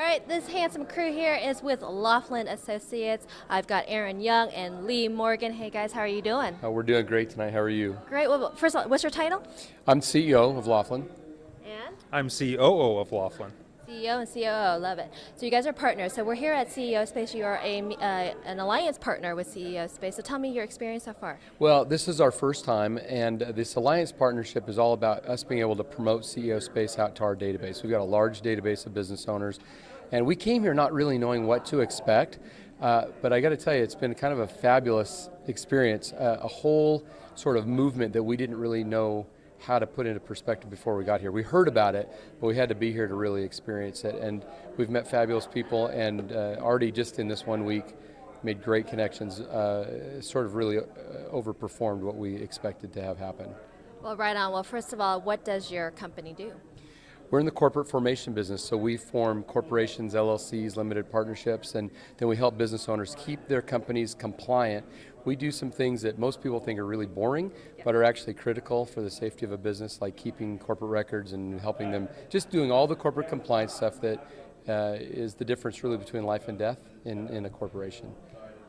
right, this handsome crew here is with Laughlin Associates. I've got Aaron Young and Lee Morgan. Hey guys, how are you doing? We're doing great tonight. How are you? Great. Well, first of all, what's your title? I'm CEO of Laughlin. And? I'm COO of Laughlin. CEO and COO, love it. So you guys are partners. So we're here at CEO Space. You are an alliance partner with CEO Space. So tell me your experience so far. Well, this is our first time, and this alliance partnership is all about us being able to promote CEO Space out to our database. We've got a large database of business owners, and we came here not really knowing what to expect, but I got to tell you, it's been kind of a fabulous experience, a whole sort of movement that we didn't really know how to put into perspective before we got here. We heard about it, but we had to be here to really experience it. And we've met fabulous people, and already just in this 1 week made great connections, sort of really overperformed what we expected to have happen. Well, right on. Well, first of all, what does your company do? We're in the corporate formation business, so we form corporations, LLCs, limited partnerships, and then we help business owners keep their companies compliant. We do some things that most people think are really boring, but are actually critical for the safety of a business, like keeping corporate records and helping them, just doing all the corporate compliance stuff that is the difference really between life and death in a corporation.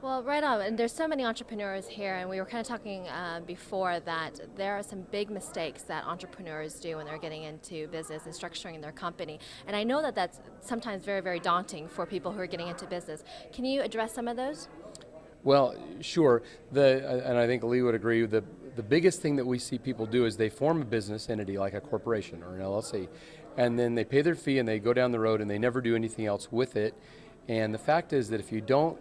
Well, right on. And there's so many entrepreneurs here, and we were kind of talking before that there are some big mistakes that entrepreneurs do when they're getting into business and structuring their company. And I know that that's sometimes very, very daunting for people who are getting into business. Can you address some of those? Well, sure. And I think Lee would agree, the biggest thing that we see people do is they form a business entity like a corporation or an LLC, and then they pay their fee and they go down the road and they never do anything else with it. And the fact is that if you don't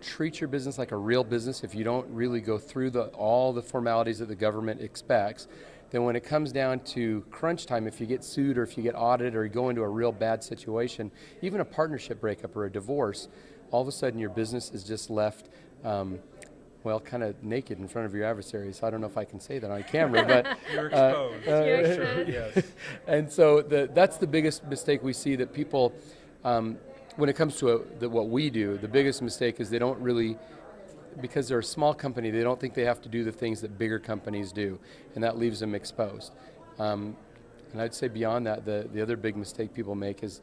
treat your business like a real business, if you don't really go through all the formalities that the government expects, then when it comes down to crunch time, if you get sued or if you get audited or you go into a real bad situation, even a partnership breakup or a divorce, all of a sudden your business is just left, well, kind of naked in front of your adversary. So I don't know if I can say that on camera, but You're exposed. You're exposed. Yes. And so that's the biggest mistake we see, that people, when it comes to what we do, the biggest mistake is they don't really, because they're a small company, they don't think they have to do the things that bigger companies do, and that leaves them exposed. And I'd say beyond that, the other big mistake people make is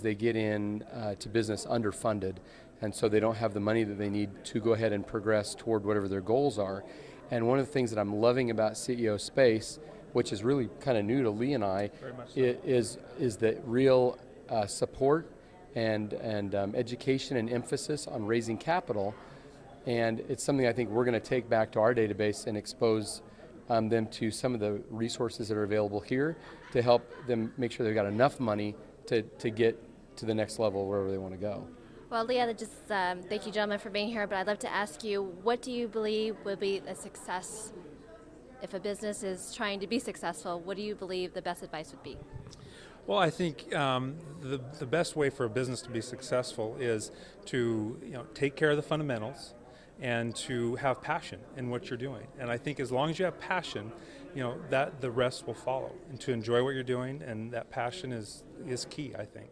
they get in to business underfunded, and so they don't have the money that they need to go ahead and progress toward whatever their goals are. And one of the things that I'm loving about CEO Space, which is really kind of new to Lee and I, is the real support and education and emphasis on raising capital. And it's something I think we're going to take back to our database and expose them to some of the resources that are available here to help them make sure they've got enough money to get to the next level wherever they want to go. Well, Leah, just thank you, gentlemen, for being here. But I'd love to ask you, what do you believe will be a success? If a business is trying to be successful, what do you believe the best advice would be? Well, I think the best way for a business to be successful is to take care of the fundamentals and to have passion in what you're doing. And I think as long as you have passion, that the rest will follow. And to enjoy what you're doing, and that passion is key, I think.